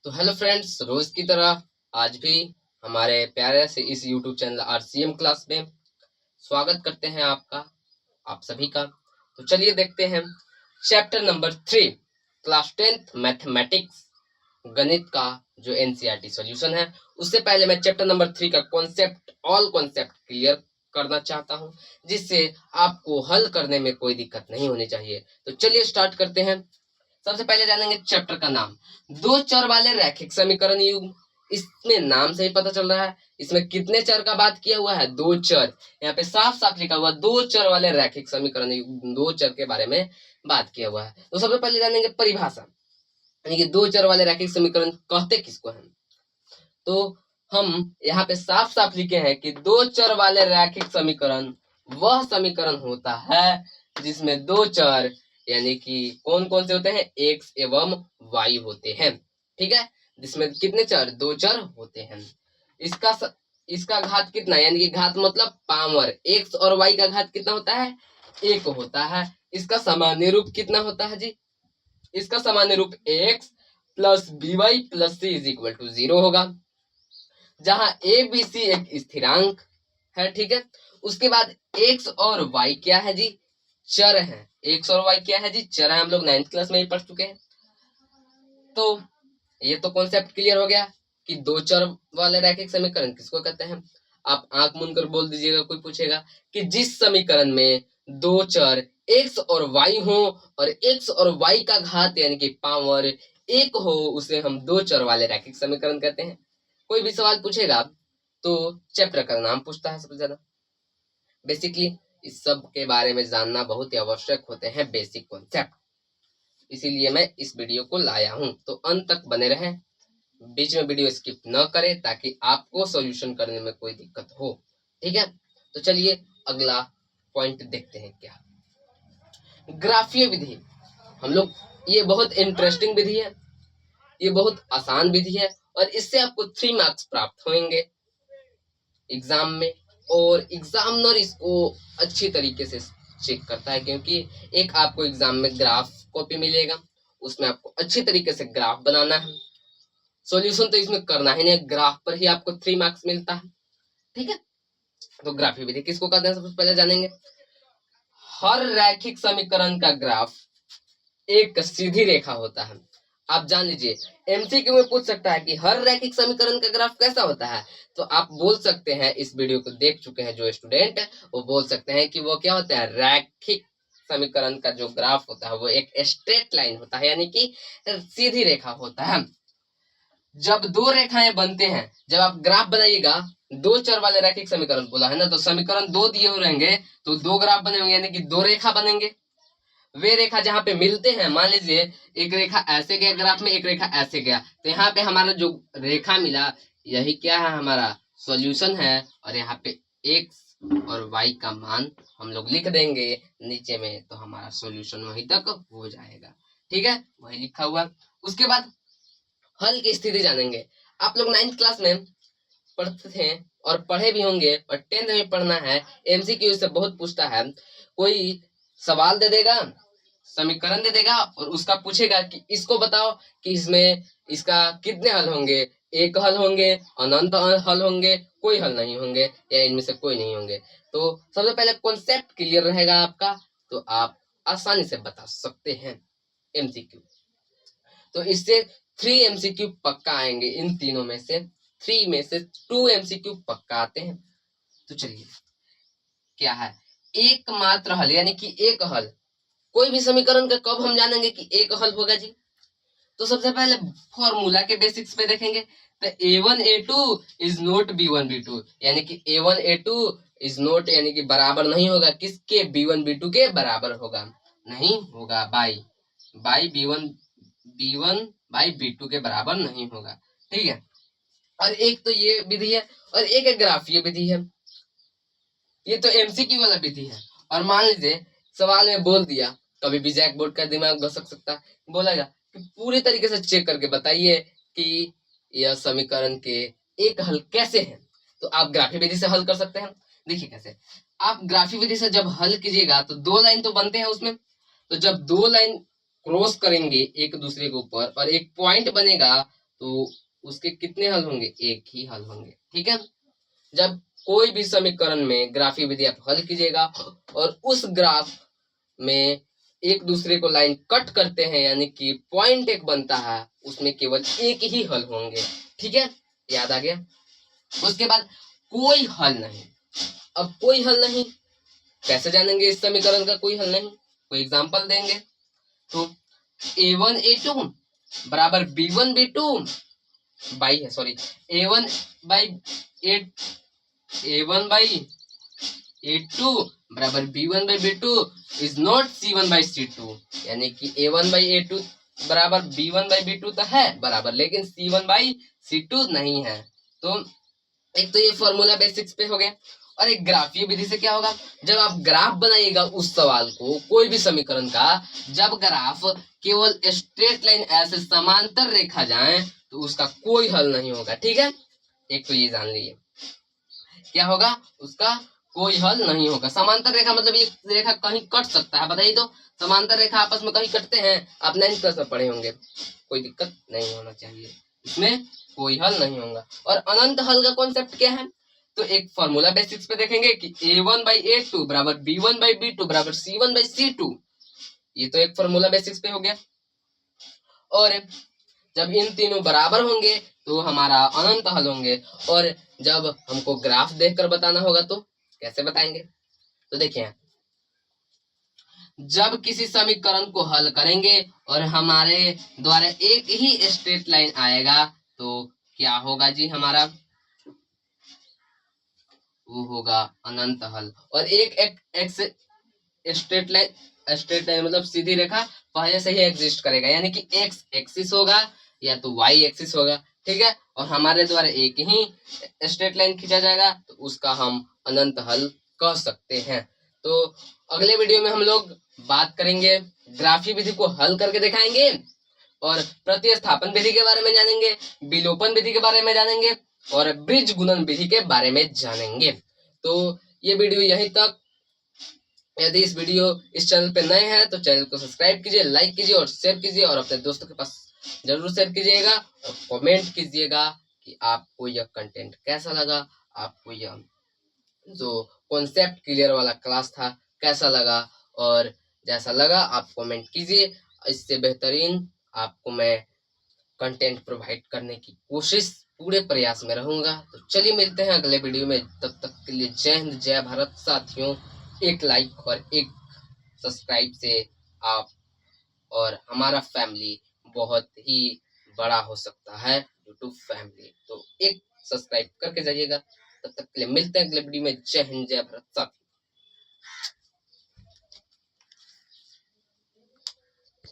तो hello friends, रोज की तरह आज भी हमारे प्यारे से इस यूट्यूब चैनल आरसीएम क्लास में स्वागत करते हैं आपका, आप सभी का। तो चलिए देखते हैं chapter number 3 class 10th mathematics गणित का जो एनसीईआरटी सॉल्यूशन है। उससे पहले मैं चैप्टर नंबर 3 का ऑल कॉन्सेप्ट क्लियर करना चाहता हूं, जिससे आपको हल करने में कोई दिक्कत नहीं होनी चाहिए। तो चलिए स्टार्ट करते हैं। सबसे पहले जानेंगे चैप्टर का नाम, दो चर वाले रैखिक समीकरण युग्म। इसमें नाम से ही पता चल रहा है इसमें कितने चर का बात किया हुआ है, दो चर। यहाँ पे साफ साफ लिखा हुआ दो चर वाले रैखिक समीकरण युग्म, दो चर के बारे में बात किया हुआ है। तो सबसे पहले जानेंगे परिभाषा, यानी कि दो चर वाले रैखिक समीकरण कहते किसको हैं। तो हम यहाँ पे साफ साफ लिखे हैं कि दो चर वाले रैखिक समीकरण वह समीकरण होता है जिसमें दो चर यानी कि कौन कौन से होते हैं, एक्स एवं वाई होते हैं। ठीक है, जिसमें कितने चर, दो चर होते हैं। इसका घात कितना, यानी कि घात मतलब पावर, एक्स और वाई का घात कितना होता है, एक होता है। इसका सामान्य रूप कितना होता है जी, इसका सामान्य रूप X plus B Y plus C is equal to 0 होगा, जहां ए बी सी एक स्थिरांक है। ठीक है, उसके बाद एक्स और वाई क्या है जी, चर है। एक्स और वाई क्या है जी, चर है। हम लोग 9th क्लास में ही पढ़ चुके हैं। तो ये तो कॉन्सेप्ट क्लियर हो गया कि दो चर वाले रैखिक समीकरण किसको कहते हैं। आप आंख मूंद कर बोल दीजिएगा, कोई पूछेगा कि जिस समीकरण में दो चर एक्स और वाई हो और एक्स और वाई का घात यानी कि पावर एक हो, उसे हम दो चर वाले रैखिक समीकरण कहते हैं। कोई भी सवाल पूछेगा तो चैप्टर का नाम पूछता है सबसे ज्यादा। बेसिकली इस सब के बारे में जानना बहुत ही आवश्यक होते हैं, बेसिक कॉन्सेप्ट। इसीलिए मैं इस वीडियो को लाया हूं। तो अंत तक बने रहें, बीच में वीडियो स्किप न करें ताकि आपको सॉल्यूशन करने में कोई दिक्कत हो। ठीक है, तो चलिए अगला पॉइंट देखते हैं क्या, ग्राफीय विधि। हम लोग, ये बहुत इंटरेस्टिंग विधि है, ये बहुत आसान विधि है और इससे आपको 3 मार्क्स प्राप्त होंगे एग्जाम में। और एग्जामिनर इसको अच्छी तरीके से चेक करता है, क्योंकि एक आपको एग्जाम में ग्राफ कॉपी मिलेगा, उसमें आपको अच्छी तरीके से ग्राफ बनाना है। सॉल्यूशन तो इसमें करना ही नहीं, ग्राफ पर ही आपको 3 मार्क्स मिलता है। ठीक है, तो ग्राफीय विधि किसको कहते हैं सबसे पहले जानेंगे। हर रैखिक समीकरण का ग्राफ एक सीधी रेखा होता है। आप जान लीजिए, एमसीक्यू में पूछ सकता है कि हर रैखिक समीकरण का ग्राफ कैसा होता है। तो आप बोल सकते हैं, इस वीडियो को देख चुके हैं जो स्टूडेंट, वो बोल सकते हैं कि वो क्या होता है, रैखिक समीकरण का जो ग्राफ होता है वो एक स्ट्रेट लाइन होता है, यानी कि सीधी रेखा होता है। जब दो रेखाएं बनते हैं, जब आप ग्राफ बनाइएगा, दो चर वाले रैखिक समीकरण बोला है ना, तो समीकरण दो दिए हुए रहेंगे तो दो ग्राफ बने होंगे, यानी कि दो रेखा बनेंगे। वे रेखा जहां पे मिलते हैं, मान लीजिए एक रेखा ऐसे गया ग्राफ में, एक रेखा ऐसे गया, तो यहाँ पे हमारा जो रेखा मिला यही क्या है, हमारा सॉल्यूशन है। और यहाँ पे एक्स और वाई का मान हम लोग लिख देंगे नीचे में, तो हमारा सॉल्यूशन वहीं तक हो जाएगा। ठीक है, वही लिखा हुआ। उसके बाद हल की स्थिति जानेंगे। आप लोग 9th क्लास में पढ़ते थे और पढ़े भी होंगे, और 10th में पढ़ना है। एमसीक्यू से बहुत पूछता है, कोई सवाल दे देगा, समीकरण दे देगा और उसका पूछेगा कि इसको बताओ कि इसमें इसका कितने हल होंगे, एक हल होंगे, अनंत हल होंगे, कोई हल नहीं होंगे, या इनमें से कोई नहीं होंगे। तो सबसे पहले कॉन्सेप्ट क्लियर रहेगा आपका, तो आप आसानी से बता सकते हैं एमसीक्यू। तो इससे 3 एमसीक्यू पक्का आएंगे, इन तीनों में से 3 में से 2 एमसीक्यू पक्का आते हैं। तो चलिए क्या है एकमात्र हल, यानी कि एक हल। कोई भी समीकरण का कब हम जानेंगे कि एक हल होगा जी, तो सबसे पहले फॉर्मूला के बेसिक्स पे देखेंगे। तो a1 a2 is not b1 b2, यानी कि a1 a2 इज नॉट, यानी कि बराबर नहीं होगा किसके, b1 b2 के बराबर होगा नहीं होगा, बाई b1 बाई b2 के बराबर नहीं होगा। ठीक है, और एक तो ये विधि है और एक ग्राफीय विधि है। ये तो एमसीक्यू वाला विधि है। और मान लीजिए सवाल में बोल दिया, कभी भी जैक बोर्ड का दिमाग घसक सकता है, बोलेगा कि पूरी तरीके से चेक करके बताइए कि यह समीकरण के एक हल कैसे हैं। तो आप ग्राफी विधि से हल कर सकते हैं। देखिए कैसे, आप ग्राफी विधि से जब हल कीजिएगा तो दो लाइन तो बनते हैं उसमें, तो जब दो लाइन क्रॉस करेंगे एक दूसरे के ऊपर और एक पॉइंट बनेगा, तो उसके कितने हल होंगे? एक ही हल होंगे। ठीक है, जब कोई भी समीकरण में ग्राफीय विधि आप हल कीजिएगा और उस ग्राफ में एक दूसरे को लाइन कट करते हैं, यानी कि पॉइंट एक बनता है, उसमें केवल एक ही हल होंगे। ठीक है, याद आ गया। उसके बाद कोई हल नहीं। अब कोई हल नहीं कैसे जानेंगे? इस समीकरण का कोई हल नहीं, कोई एग्जांपल देंगे। तो a1 a2 बराबर b1 b2 बाई है, sorry, a1 by a1 by a2 बराबर b1 by b2 is not c1 by c2, यानी कि a1 बाई a2 बराबर b1 बाई b2 तो है बराबर, लेकिन c1 बाई c2 नहीं है। तो एक तो ये फॉर्मूला बेसिक्स पे हो गया। और एक ग्राफीय विधि से क्या होगा? जब आप ग्राफ बनाइएगा उस सवाल को, कोई भी समीकरण का, जब ग्राफ केवल स्ट्रेट लाइन ऐसे समांतर रेखा जाए तो उसका कोई हल नहीं होगा। ठीक है, एक तो ये जान लीजिए, क्या होगा? उसका कोई हल नहीं होगा। समांतर रेखा मतलब ये रेखा कहीं कट सकता है, बताइए तो। समांतर रेखा आपस में कहीं कटते हैं, आप 9th क्लास में पढ़े होंगे, कोई दिक्कत नहीं होना चाहिए, इसमें कोई हल नहीं होगा। और अनंत हल का कॉन्सेप्ट क्या है? तो एक फॉर्मूला बेसिक्स पे देखेंगे कि a1 बाई a2 बराबर b1 बाई b2 बराबर c1 बाई c2, ये तो एक फॉर्मूला बेसिक्स पे हो गया। और जब इन तीनों बराबर होंगे तो हमारा अनंत हल होंगे। और जब हमको ग्राफ देखकर बताना होगा तो कैसे बताएंगे? तो देखिए, जब किसी समीकरण को हल करेंगे और हमारे द्वारा एक ही स्ट्रेट लाइन आएगा तो क्या होगा जी? हमारा वो होगा अनंत हल। और एक स्ट्रेट लाइन मतलब सीधी रेखा पहले से ही एग्जिस्ट करेगा, यानी कि एक्स एक्सिस होगा या तो वाई एक्सिस होगा। ठीक है, और हमारे द्वारा एक ही स्ट्रेट लाइन खींचा जाएगा तो उसका हम अनंत हल कह सकते हैं। तो अगले वीडियो में हम लोग बात करेंगे, ग्राफी विधि को हल करके दिखाएंगे और प्रतिस्थापन विधि के बारे में जानेंगे, विलोपन विधि के बारे में जानेंगे और बीज गुणन विधि के बारे में जानेंगे। तो ये वीडियो यहीं तक। यदि इस चैनल पे नए हैं तो चैनल को सब्सक्राइब कीजिए, लाइक कीजिए और शेयर कीजिए, और अपने दोस्तों के पास जरूर शेयर कीजिएगा और कमेंट कीजिएगा कि आपको यह कंटेंट कैसा लगा, आपको यह जो कॉन्सेप्ट क्लियर वाला क्लास था कैसा लगा। और जैसा लगा आप कमेंट कीजिए, इससे बेहतरीन आपको मैं कंटेंट प्रोवाइड करने की कोशिश, पूरे प्रयास में रहूंगा। तो चलिए मिलते हैं अगले वीडियो में, तब तक के लिए जय हिंद जय भारत साथियों। एक लाइक और एक सब्सक्राइब से आप और हमारा फैमिली बहुत ही बड़ा हो सकता है, यूट्यूब फैमिली। तो एक सब्सक्राइब करके जाइएगा। तब तक के लिए मिलते हैं अगले वीडियो में। जय हिंद जय भारत साथियों।